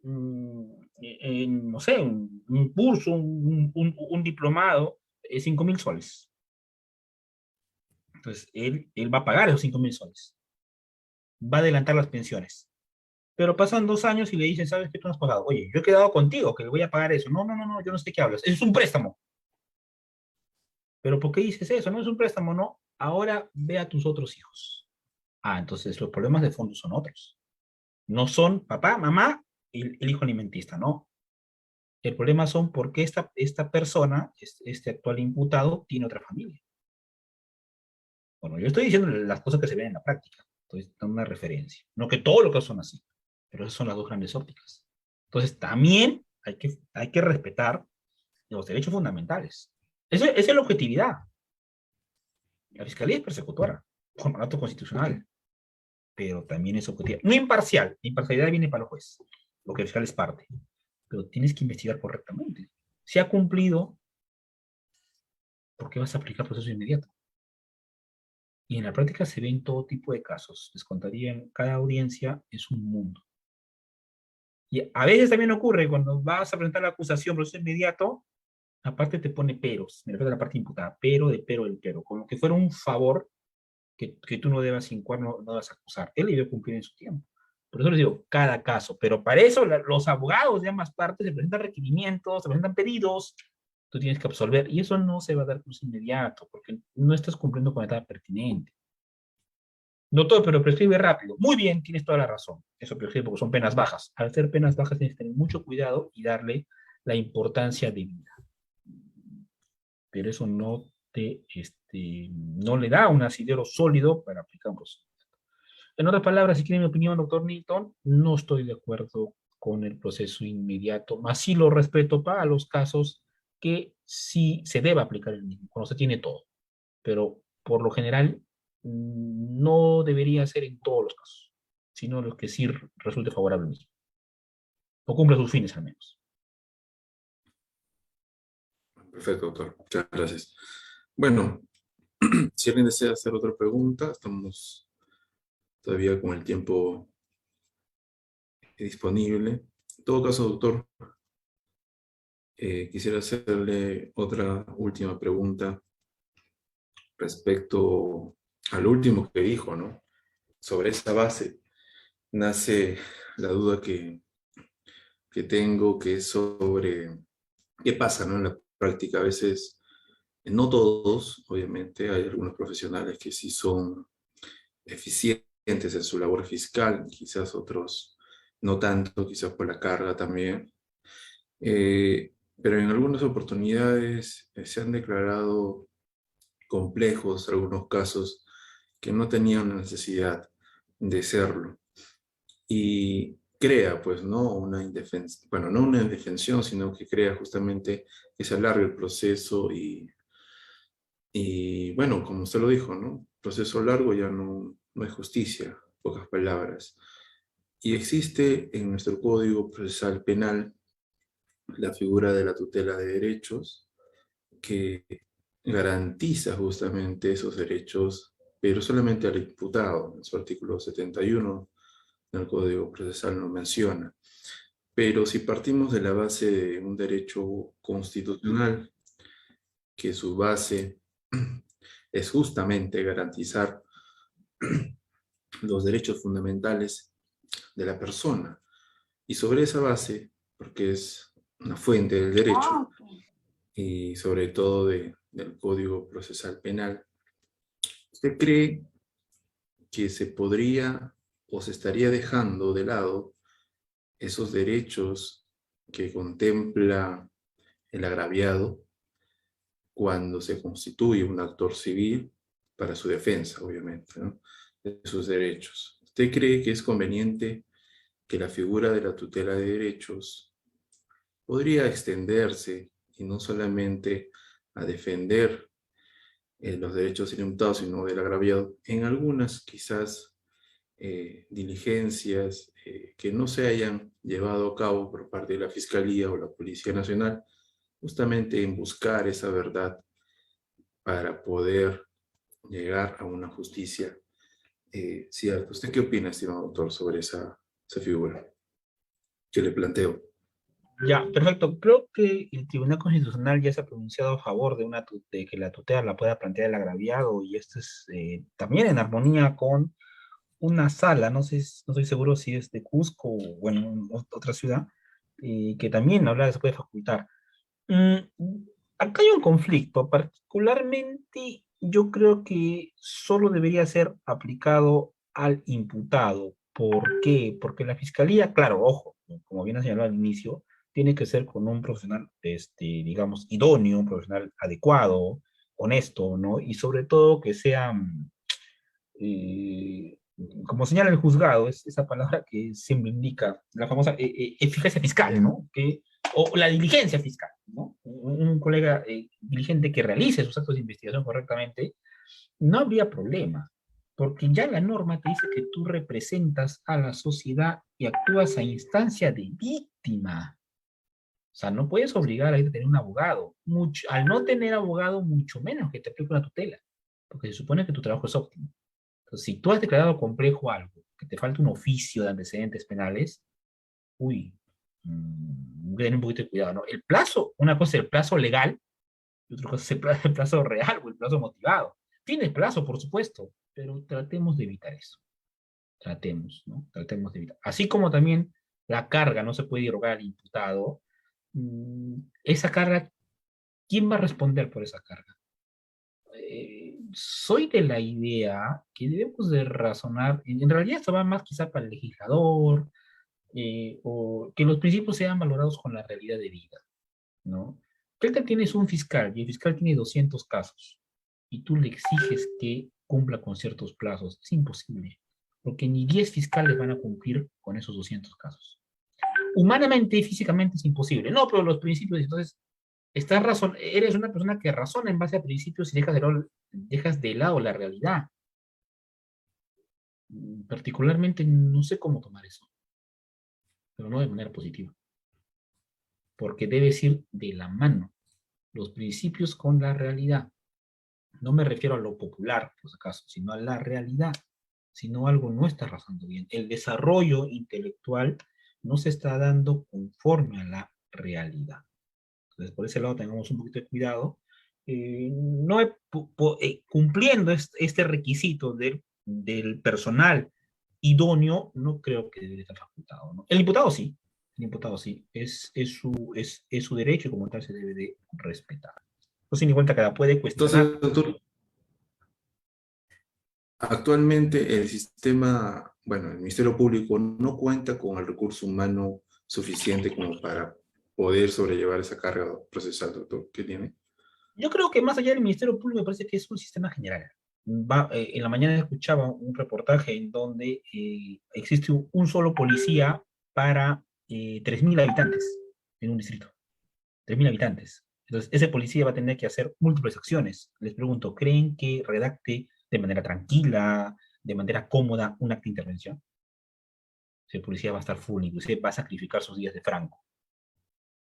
no sé, un curso, un diplomado, 5.000 soles. Entonces, él va a pagar esos 5.000 soles. Va a adelantar las pensiones. Pero pasan 2 años y le dicen, ¿sabes qué tú no has pagado? Oye, yo he quedado contigo, que le voy a pagar eso. No, no, no, no, yo no sé qué hablas. Es un préstamo. ¿Pero por qué dices eso? No es un préstamo, no. Ahora ve a tus otros hijos. Ah, entonces los problemas de fondo son otros. No son papá, mamá, el hijo alimentista, ¿no? El problema son porque esta persona, este actual imputado, tiene otra familia. Bueno, yo estoy diciendo las cosas que se ven en la práctica. Estoy dando una referencia. No que todos los casos son así, pero esas son las dos grandes ópticas. Entonces, también hay que respetar los derechos fundamentales. Esa es la objetividad. La fiscalía es persecutora, por mandato constitucional, pero también es objetiva. No imparcial, la imparcialidad viene para el juez, lo que el fiscal es parte, pero tienes que investigar correctamente. Si ha cumplido, ¿por qué vas a aplicar proceso inmediato? Y en la práctica se ven todo tipo de casos. Les contaría, en cada audiencia es un mundo. Y a veces también ocurre cuando vas a presentar la acusación, proceso inmediato, aparte te pone peros, me refiero a la parte imputada, pero de pero del pero, como que fuera un favor que tú no debas incoar, no debas acusar. Él debe cumplir en su tiempo. Por eso les digo, cada caso. Pero para eso los abogados de ambas partes se presentan requerimientos, se presentan pedidos, tú tienes que absolver. Y eso no se va a dar curso inmediato, porque no estás cumpliendo con la etapa pertinente. Doctor, pero prescribe rápido. Muy bien, tienes toda la razón. Eso prescribe porque son penas bajas. Al ser penas bajas tienes que tener mucho cuidado y darle la importancia debida. Pero eso no le da un asidero sólido para aplicar un proceso. En otras palabras, si quiere mi opinión, doctor Newton, no estoy de acuerdo con el proceso inmediato, más sí lo respeto para los casos que sí se debe aplicar el mismo, cuando se tiene todo. Pero por lo general, no debería ser en todos los casos, sino los que sí resulte favorable al mismo, o cumple sus fines al menos. Perfecto, doctor. Muchas gracias. Bueno, si alguien desea hacer otra pregunta, estamos todavía con el tiempo disponible. En todo caso, doctor, quisiera hacerle otra última pregunta respecto al último que dijo, ¿no? Sobre esa base nace la duda que tengo, que es sobre qué pasa, ¿no? En la práctica. A veces, no todos, obviamente, hay algunos profesionales que sí son eficientes en su labor fiscal, quizás otros no tanto, quizás por la carga también. Pero en algunas oportunidades se han declarado complejos algunos casos que no tenían la necesidad de serlo. Y crea, pues, ¿no? Una indefensión, bueno, no una indefensión, sino que crea justamente que se alargue el proceso y bueno, como usted lo dijo, ¿no? Proceso largo ya no es justicia, pocas palabras. Y existe en nuestro Código Procesal Penal la figura de la tutela de derechos que garantiza justamente esos derechos, pero solamente al imputado. En su artículo 71 del Código Procesal lo menciona. Pero si partimos de la base de un derecho constitucional, que su base es justamente garantizar los derechos fundamentales de la persona. Y sobre esa base, porque es una fuente del derecho, y sobre todo del Código Procesal Penal, ¿usted cree que se podría o se estaría dejando de lado esos derechos que contempla el agraviado cuando se constituye un actor civil para su defensa, obviamente, ¿no? De sus derechos? ¿Usted cree que es conveniente que la figura de la tutela de derechos podría extenderse y no solamente a defender los derechos del imputado, sino del agraviado, en algunas quizás diligencias que no se hayan llevado a cabo por parte de la Fiscalía o la Policía Nacional, justamente en buscar esa verdad para poder llegar a una justicia cierta? ¿Usted qué opina, estimado doctor, sobre esa figura que le planteo? Ya, perfecto. Creo que el Tribunal Constitucional ya se ha pronunciado a favor de que la tutela la pueda plantear el agraviado, y esto es también en armonía con una sala, no estoy seguro si es de Cusco o bueno, otra ciudad, que también habla de se puede facultar. Mm, Acá hay un conflicto, particularmente yo creo que solo debería ser aplicado al imputado, ¿Por qué? Porque la fiscalía, claro, ojo, como bien ha señalado al inicio, tiene que ser con un profesional, digamos, idóneo, un profesional adecuado, honesto, ¿no? Y sobre todo que sea, eh, como señala el juzgado, es esa palabra que siempre indica la famosa eficacia fiscal, ¿no? O la diligencia fiscal, ¿no? Un colega diligente que realice sus actos de investigación correctamente, no habría problema, porque ya la norma te dice que tú representas a la sociedad y actúas a instancia de víctima. O sea, no puedes obligar a ir a tener un abogado. Al no tener abogado, mucho menos que te aplique una tutela, porque se supone que tu trabajo es óptimo. Entonces, si tú has declarado complejo algo, que te falta un oficio de antecedentes penales, uy, voy a tener un poquito de cuidado, ¿no? El plazo, una cosa es el plazo legal y otra cosa es el plazo real o el plazo motivado. Tienes plazo, por supuesto, pero tratemos de evitar eso. Tratemos, ¿no? Tratemos de evitar. Así como también la carga no se puede irrogar al imputado, esa carga, ¿quién va a responder por esa carga? Soy de la idea que debemos de razonar, en realidad esto va más quizá para el legislador, o que los principios sean valorados con la realidad de vida, ¿no? ¿Qué tal tienes un fiscal y el fiscal tiene 200 casos y tú le exiges que cumpla con ciertos plazos? Es imposible, porque ni 10 fiscales van a cumplir con esos 200 casos. Humanamente y físicamente es imposible. No, pero los principios, entonces, eres una persona que razona en base a principios y dejas de lado la realidad. Particularmente no sé cómo tomar eso, pero no de manera positiva, porque debes ir de la mano los principios con la realidad. No me refiero a lo popular, por si acaso, sino a la realidad. Si no, algo no está razonando bien. El desarrollo intelectual no se está dando conforme a la realidad. Entonces, por ese lado tengamos un poquito de cuidado. No cumpliendo este requisito del personal idóneo, no creo que debe estar facultado, ¿no? El imputado sí, es su derecho y como tal se debe de respetar. No sin cuenta que la puede cuestionar. Entonces, doctor, actualmente el sistema, bueno, el Ministerio Público no cuenta con el recurso humano suficiente como para poder sobrellevar esa carga procesal, doctor, que tiene. Yo creo que más allá del Ministerio Público me parece que es un sistema general. En la mañana escuchaba un reportaje en donde existe un solo policía para 3.000 habitantes en un distrito. 3.000 habitantes. Entonces, ese policía va a tener que hacer múltiples acciones. Les pregunto, ¿creen que redacte de manera tranquila, de manera cómoda, un acto de intervención? Si el policía va a estar full, inclusive va a sacrificar sus días de franco.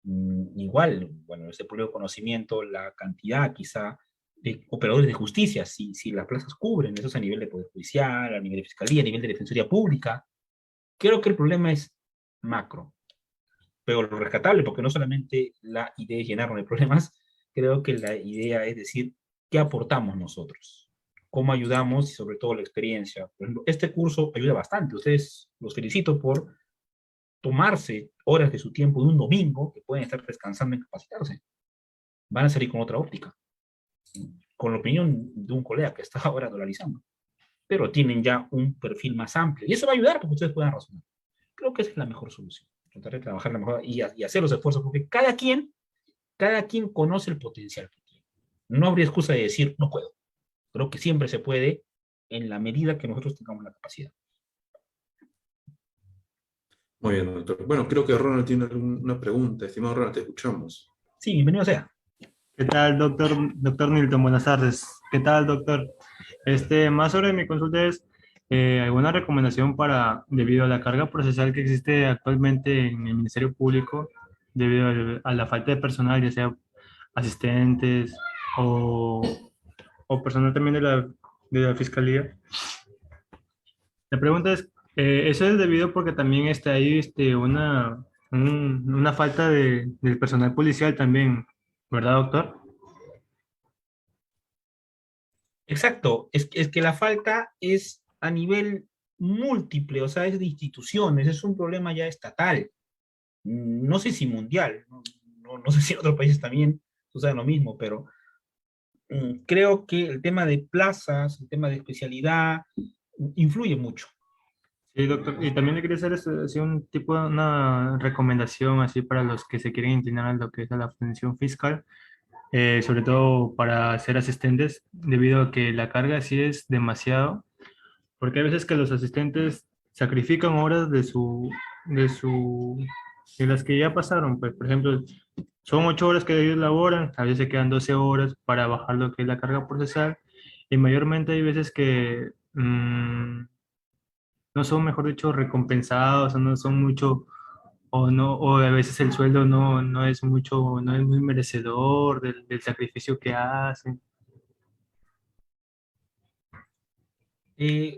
Igual, bueno, ese público conocimiento, la cantidad quizá de operadores de justicia, si las plazas cubren, eso es a nivel de Poder Judicial, a nivel de Fiscalía, a nivel de Defensoría Pública. Creo que el problema es macro, pero lo rescatable, porque no solamente la idea es llenarnos de problemas, creo que la idea es decir, ¿qué aportamos nosotros? ¿Cómo ayudamos? Y sobre todo la experiencia. Por ejemplo, este curso ayuda bastante. Ustedes los felicito por tomarse horas de su tiempo de un domingo, que pueden estar descansando en capacitarse. Van a salir con otra óptica, con la opinión de un colega que está ahora dolarizando, pero tienen ya un perfil más amplio. Y eso va a ayudar porque ustedes puedan razonar. Creo que esa es la mejor solución. Tratar de trabajar la mejor y hacer los esfuerzos, porque cada quien conoce el potencial que tiene. No habría excusa de decir, no puedo. Creo que siempre se puede en la medida que nosotros tengamos la capacidad. Muy bien, doctor. Bueno, creo que Ronald tiene alguna pregunta. Estimado Ronald, te escuchamos. Sí, bienvenido sea. ¿Qué tal, doctor? Doctor Nilton, buenas tardes. ¿Qué tal, doctor? Más sobre mi consulta es alguna recomendación debido a la carga procesal que existe actualmente en el Ministerio Público, debido a la falta de personal, ya sea asistentes o, o personal también de la Fiscalía. La pregunta es, ¿eso es debido porque también está ahí una falta del personal policial también, ¿verdad, doctor? Exacto, es que la falta es a nivel múltiple, o sea, es de instituciones, es un problema ya estatal, no sé si mundial, no sé si en otros países también sucede lo mismo, pero creo que el tema de plazas, el tema de especialidad, influye mucho. Sí, doctor. Y también le quería hacer así un tipo de una recomendación así para los que se quieren inclinar a lo que es a la función fiscal, sobre todo para ser asistentes, debido a que la carga sí es demasiado, porque hay veces que los asistentes sacrifican horas de su, de las que ya pasaron. Pues, por ejemplo, son 8 horas que ellos laboran, a veces se quedan 12 horas para bajar lo que es la carga procesal, y mayormente hay veces que no son, mejor dicho, recompensados, o no son mucho, o no, o a veces el sueldo no es mucho, no es muy merecedor del sacrificio que hacen.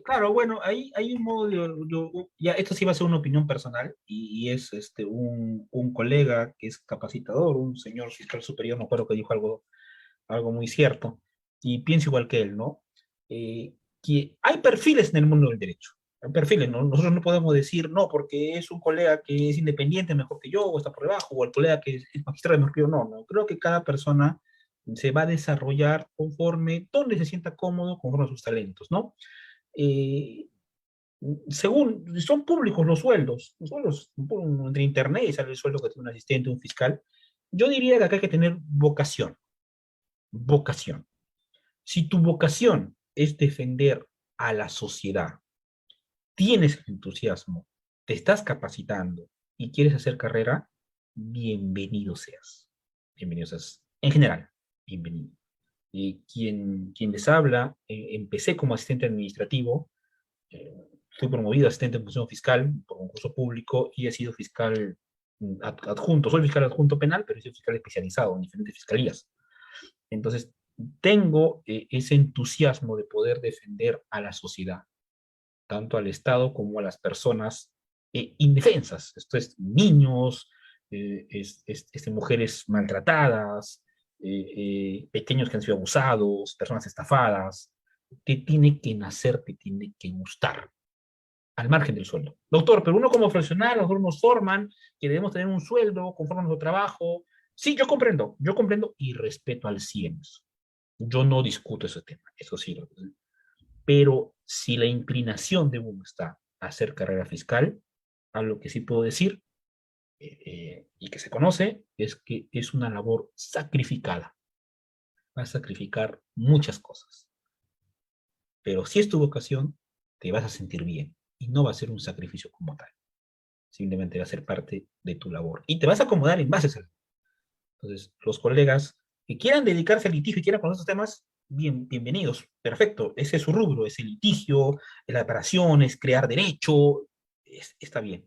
Claro, bueno, ahí hay un modo ya esto sí va a ser una opinión personal y es un colega que es capacitador, un señor fiscal superior, me acuerdo que dijo algo muy cierto y pienso igual que él, ¿no? Que hay perfiles en el mundo del derecho, hay perfiles, ¿no? Nosotros no podemos decir, no, porque es un colega que es independiente mejor que yo o está por debajo, o el colega que es magistrado mejor que yo, no, no, creo que cada persona se va a desarrollar conforme, donde se sienta cómodo, conforme a sus talentos, ¿no? eh, Según, son públicos los sueldos, entre internet y sale el sueldo que tiene un asistente, un fiscal. Yo diría que acá hay que tener vocación, vocación. Si tu vocación es defender a la sociedad, tienes el entusiasmo, te estás capacitando y quieres hacer carrera, bienvenido seas. Bienvenido seas. En general, bienvenido. Quien les habla, empecé como asistente administrativo, eh, fui promovido a asistente en función fiscal por concurso público y he sido fiscal adjunto. Soy fiscal adjunto penal, pero he sido fiscal especializado en diferentes fiscalías. Entonces, tengo ese entusiasmo de poder defender a la sociedad, tanto al Estado como a las personas indefensas. Esto es niños, mujeres maltratadas, pequeños que han sido abusados, personas estafadas. Te tiene que nacer, te tiene que gustar al margen del sueldo. Doctor, pero uno como profesional, nosotros nos forman que debemos tener un sueldo conforme a nuestro trabajo. Sí, yo comprendo y respeto al 100. Yo no discuto ese tema, eso sí. Pero si la inclinación de uno está a hacer carrera fiscal, a lo que sí puedo decir, y que se conoce, es que es una labor sacrificada. Va a sacrificar muchas cosas. Pero si es tu vocación, te vas a sentir bien y no va a ser un sacrificio como tal. Simplemente va a ser parte de tu labor. Y te vas a acomodar en base a eso. Entonces, los colegas que quieran dedicarse al litigio y quieran conocer estos temas, bienvenidos, perfecto. Ese es su rubro, es el litigio, es la reparación, es crear derecho, está bien.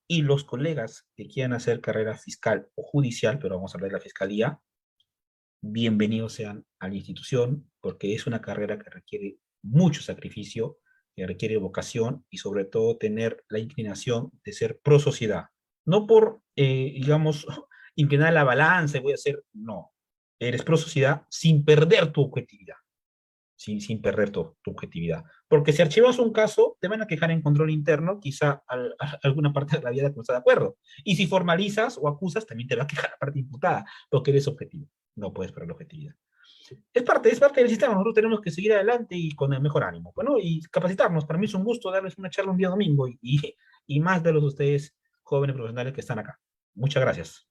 Y los colegas que quieran hacer carrera fiscal o judicial, pero vamos a hablar de la fiscalía, bienvenidos sean a la institución, porque es una carrera que requiere mucho sacrificio, que requiere vocación y sobre todo tener la inclinación de ser pro sociedad. No por, digamos, inclinar la balanza y voy a hacer, no. Eres pro sociedad sin perder tu objetividad, sin perder tu objetividad. Porque si archivas un caso, te van a quejar en control interno, quizá alguna parte de la vida que no está de acuerdo. Y si formalizas o acusas, también te va a quejar la parte imputada, porque eres objetivo. No puedes perder la objetividad. Es parte del sistema, nosotros tenemos que seguir adelante y con el mejor ánimo. Bueno, y capacitarnos. Para mí es un gusto darles una charla un día domingo y más de los de ustedes jóvenes profesionales que están acá. Muchas gracias.